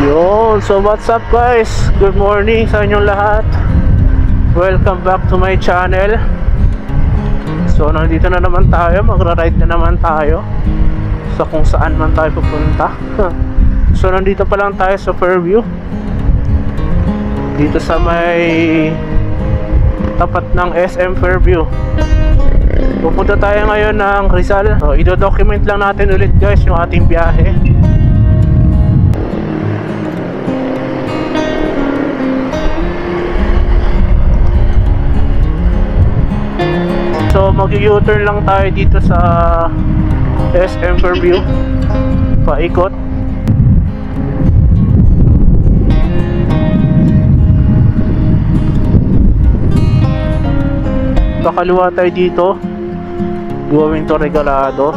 Yun, so what's up guys? Good morning sa inyong lahat. Welcome back to my channel. So nandito na naman tayo, magra-ride na naman tayo sa kung saan man tayo pupunta. So nandito pa lang tayo sa Fairview, dito sa may tapat ng SM Fairview. Pupunta tayo ngayon ng Rizal. So i-document lang natin ulit guys yung ating biyahe. So mag-U-turn lang tayo dito sa SM Fairview, paikot. Kakaliwa tayo dito, going to Regalado.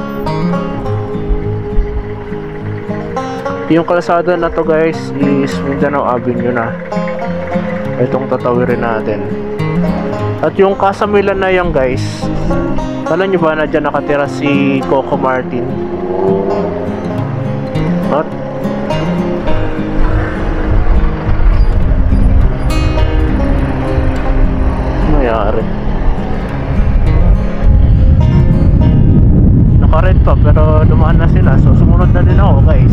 Yung kalsada na to guys is Mindanao Avenue na. Itong tatawirin natin. At yung Casamilan na yan guys, alam nyo ba na dyan nakatira si Coco Martin? What? Mayari naka-red pa pero dumaan na sila, so sumunod na din ako guys.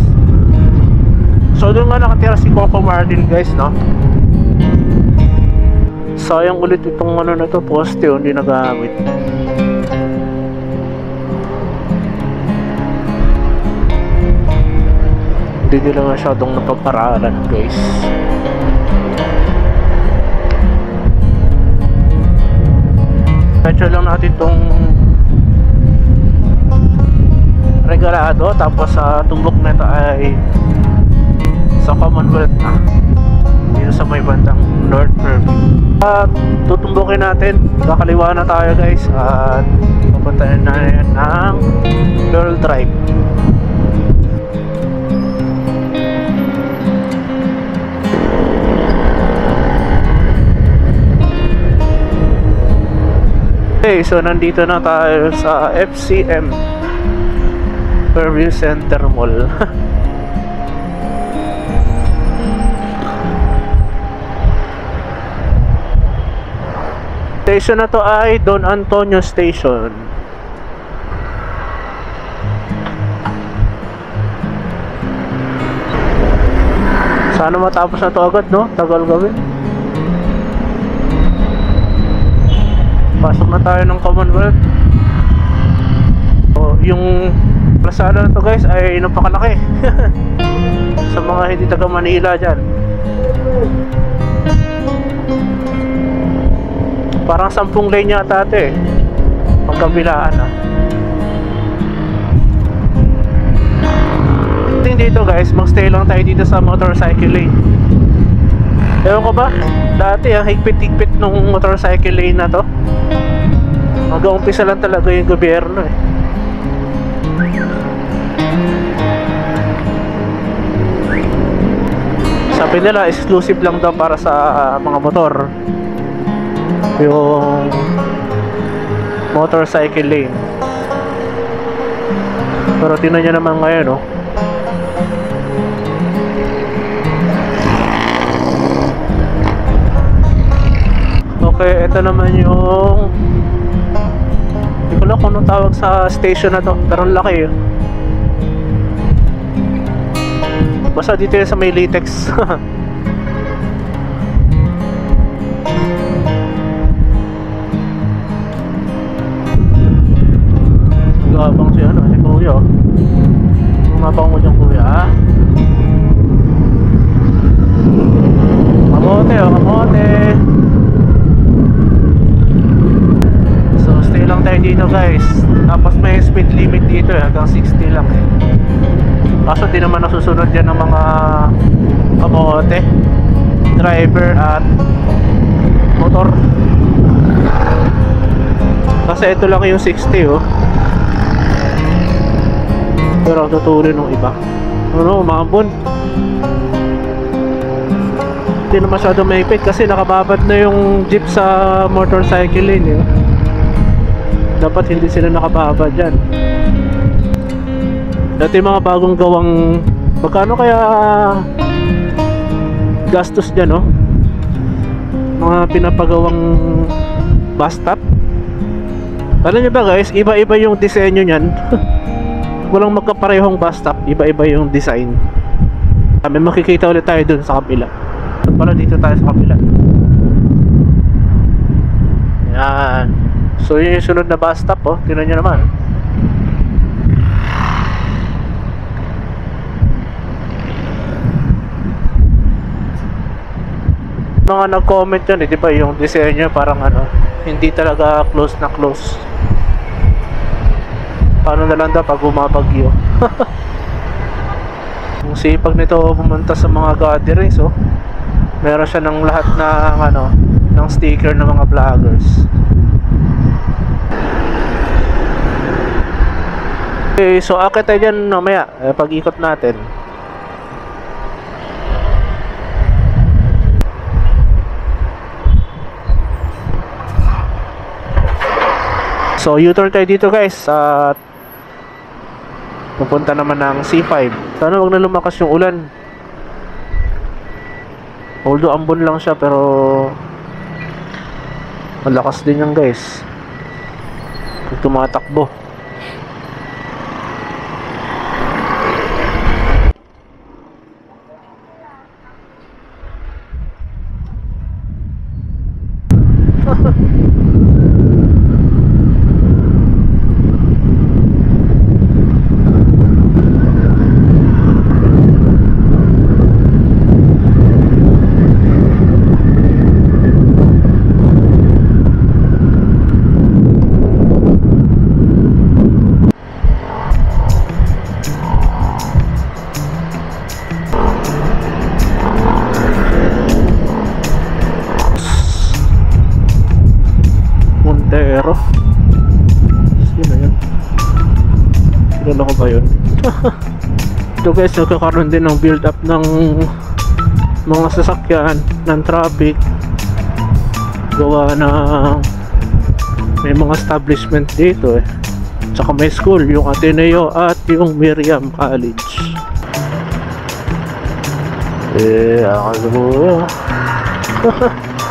So doon nga nakatira si Coco Martin guys, no? Sayang ulit itong ano na to, poste hindi nagamit. Hindi nila masyadong napaparalan guys. Medyo lang natin itong Regalado, tapos sa tumbok na ito ay sa Commonwealth na, dito sa may bandang North Fairview. At tutumbukin natin, kakaliwa na tayo guys, at pupuntahan na yan ng Pearl Drive. Okay, so nandito na tayo sa FCM, Fairview Center Mall. Station na to ay Don Antonio Station. Sana matapos na to agad, no? Tagal gawin. Pasok na tayo ng Commonwealth. So, yung plasada na to guys ay napakalaki. Sa mga hindi taga Manila dyan, parang 10 lane yata ito eh, pagkabilaan na. Dito guys, magstay lang tayo dito sa motorcycle lane. Ewan ko ba, dati ang higpit-higpit nung motorcycle lane na to. Mag-uumpisa lang talaga yung gobyerno eh. Sabi nila exclusive lang daw para sa mga motor yung motorcycle lane. Pero tingnan nyo naman ngayon, no? Okay, ito naman yung, hindi ko lang kung anong tawag sa station na to, pero ang laki yun. Basta dito yun sa may latex. Gabang si ano, si Kuya. Mabang mo dyan Kuya. Kamote oh, kamote. So stay lang tayo dito guys. Tapos may speed limit dito eh, hanggang 60 lang eh. Kaso di naman nasusunod yan ng mga kamote, driver at motor. Kasi ito lang yung 60 oh. Pero tutuloy nung iba. Ano, umambon. Hindi na masyado maipit kasi nakababad na yung jeep sa motorcycle lane eh. Dapat hindi sila nakababad dyan. Dati mga bagong gawang, magkano kaya gastos dyan, no? Mga pinapagawang bus stop. Alam nyo ba guys, iba-iba yung disenyo nyan. Walang magkaparehong bus stop, iba-iba yung design. May makikita ulit tayo dun sa kabila. At pala dito tayo sa kabila. Yan. So yun yung sunod na bus stop, oh. Tingnan nyo naman. Mga nag-comment yan, di ba, yung disenyo parang ano, hindi talaga close na close. Paano na lang daw pag bumabagyo. Ang sipag nito pumunta sa mga gatherings, oh. Meron siya ng lahat ng ano, ng sticker ng mga vloggers. Okay, so akit tayo dyan mamaya, pag-ikot natin. So U-turn tayo dito guys, at pupunta naman ng C5. Sana wag na lumakas yung ulan. Although ambon lang siya, pero malakas din yan guys pag tumatakbo. Montero. Sino yun? Kilala ko ba yun? Ito guys, nagkakaroon din ng build up ng mga sasakyan, ng traffic, gawa na may mga establishment dito eh. Tsaka may school, yung Ateneo at yung Miriam College. Akala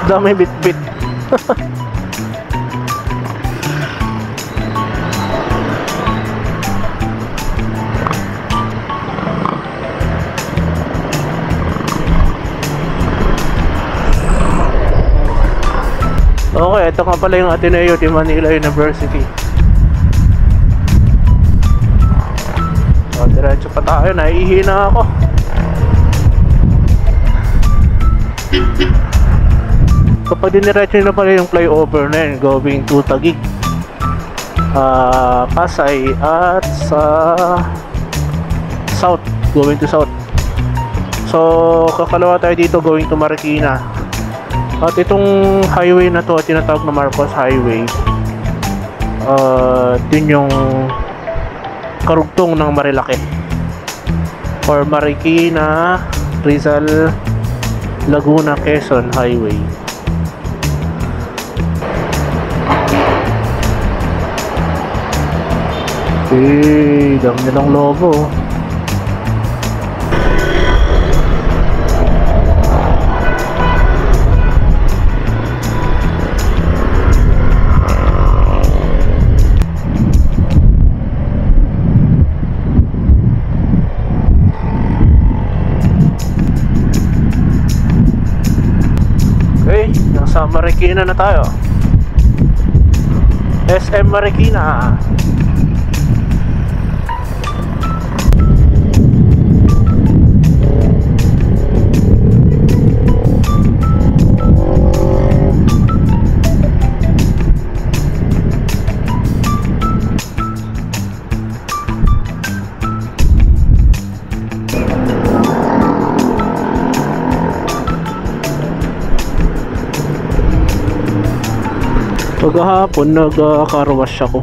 dami bit-bit. Okay, ito nga pala yung Ateneo de Manila University. So, diretso pa tayo, naihina ako. Kapag diniretso na pala yung flyover na yun, going to Taguig, Pasay, at sa South, going to South. So, kakalawa tayo dito, going to Marikina. At itong highway na to, tinatawag na Marcos Highway, din yung karugtong ng Marilake or Marikina, Rizal, Laguna, Quezon Highway. Dami nilang logo. Sa Marikina na tayo. SM Marikina. Pagkahapon nag-carwash ako.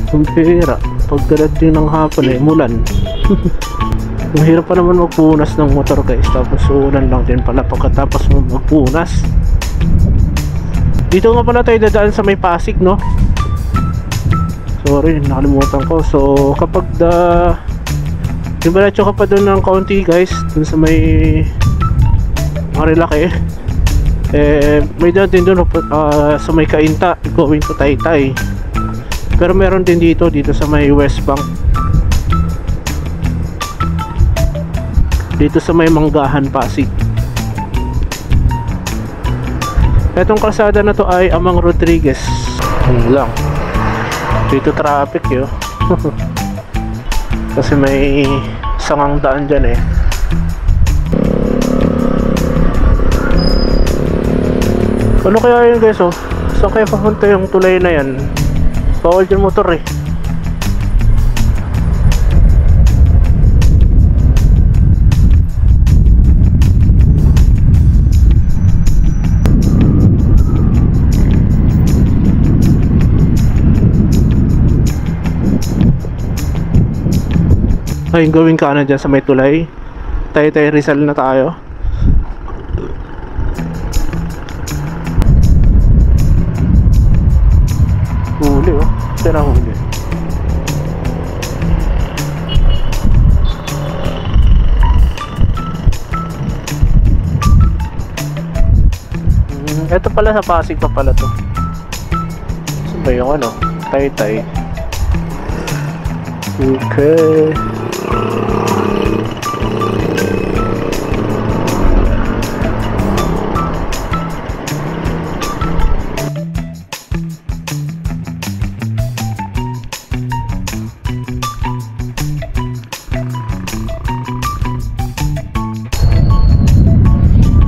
Kumpira, pagkadating ng hapon eh, mulan. Mahirap pa naman magpunas ng motor guys, tapos ulan lang din pala pagkatapos mo magpunas. Dito nga pala tayo dadaan sa may Pasig, no? Sorry, nakalimutan ko. So kapag diretso ka pa doon ng kaunti guys, dun sa may Marilaki. May dyan din doon sa may Cainta going to Taytay. Pero meron din dito sa may West Bank, dito sa may Manggahan, Pasig. Etong kalsada na to ay Amang Rodriguez. Yun lang. Dito traffic yun. Kasi may sangang daan dyan eh. Ano kaya yun guys, oh? Saan kaya papunta yung tulay na yan? Bawal dyan motor eh. Ay, gawin ka na dyan sa may tulay. Taytay Rizal na tayo. Huli oh. Siya na huli. Ito pala sa Pasig pa pala to. Saan ba yung ano? Taytay. Okay.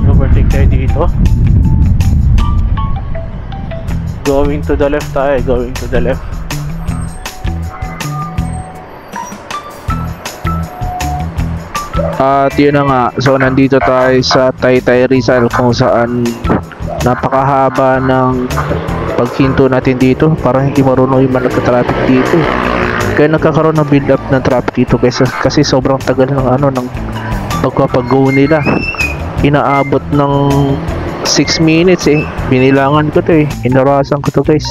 Overtake tayo dito. Going to the left tayo, going to the left. At yun na nga, so nandito tayo sa Taytay Rizal kung saan napakahaba ng paghinto natin dito. Parang hindi marunong yung mga nagka-traffic dito. Kaya nagkakaroon ng build up ng traffic dito kasi sobrang tagal ng ng pagpapag-go nila. Inaabot ng 6 minutes eh. Binilangan ko to eh. Inarasan ko to guys.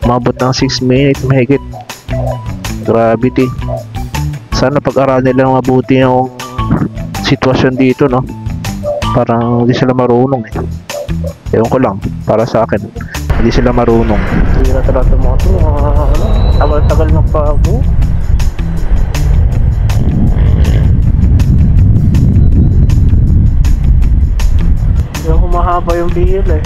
Umabot ng 6 minutes mahigit. Gravity. Sana pag-aralan nila mabuti yung sitwasyon dito, no? Parang hindi sila marunong eh. Ewan ko lang, para sa akin hindi sila marunong. Hindi na talaga mga ito, tagal-tagal ng pago. Yung humahaba yung bihil eh.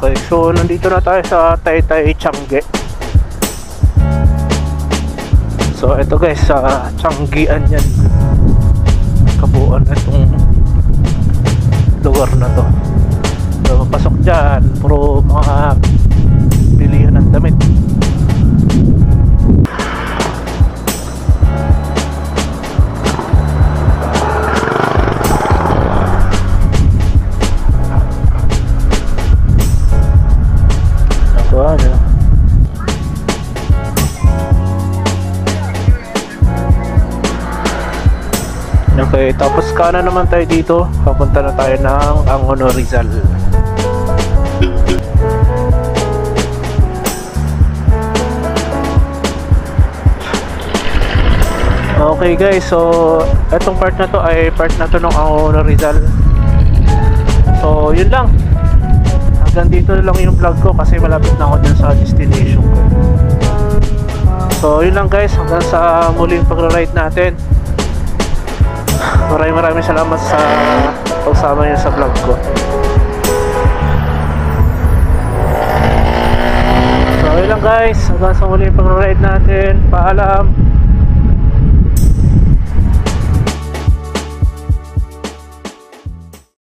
Okay, so nandito na tayo sa Taytay Tiangge. So ito guys, sa Tianggean yan. Kabuuan na itong lugar na to. So pasok dyan, puro mga bilihan ng damit. Okay, tapos kanan naman tayo dito. Papunta na tayo ng Angono Rizal. Okay guys, so etong part na to ay part na to ng Angono Rizal. So yun lang. Hanggang dito lang yung vlog ko kasi malapit na ako dyan sa destination ko. So yun lang guys, hanggang sa muling pagra-ride natin. Maraming salamat sa pagsama niyo sa vlog ko. So yun lang guys, hanggang sa muling pagra-ride natin. Paalam.